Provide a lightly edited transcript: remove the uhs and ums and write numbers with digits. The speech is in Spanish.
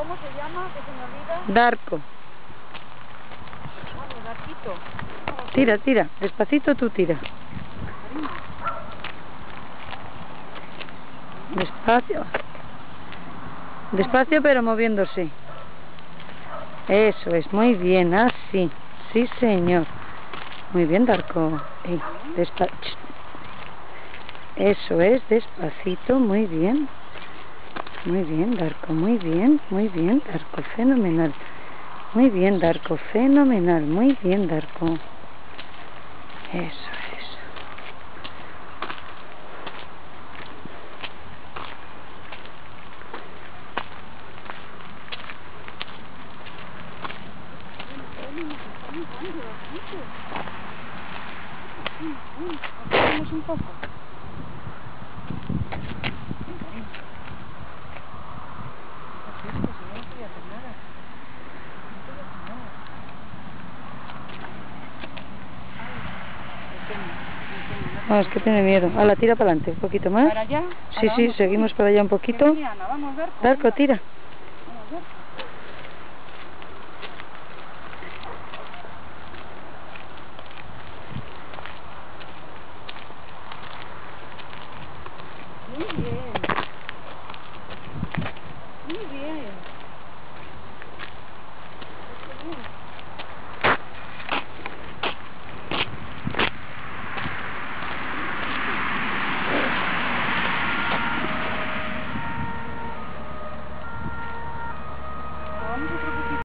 ¿Cómo se llama? Que se me olvida. Darko. Vamos, Darquito. Tira, tira. Despacito tú tira. Despacio. Despacio pero moviéndose. Eso es, muy bien, así. Sí, señor. Muy bien, Darko. Eso es, despacito, muy bien. Muy bien, Darko, muy bien, Darko, fenomenal. Muy bien, Darko, fenomenal, muy bien, Darko. Eso es. Vamos un poco. No, es que tiene miedo. Hala, tira para adelante, un poquito más. ¿Para allá? Sí, sí, seguimos para allá un poquito. Vamos, Darko. Darko, tira.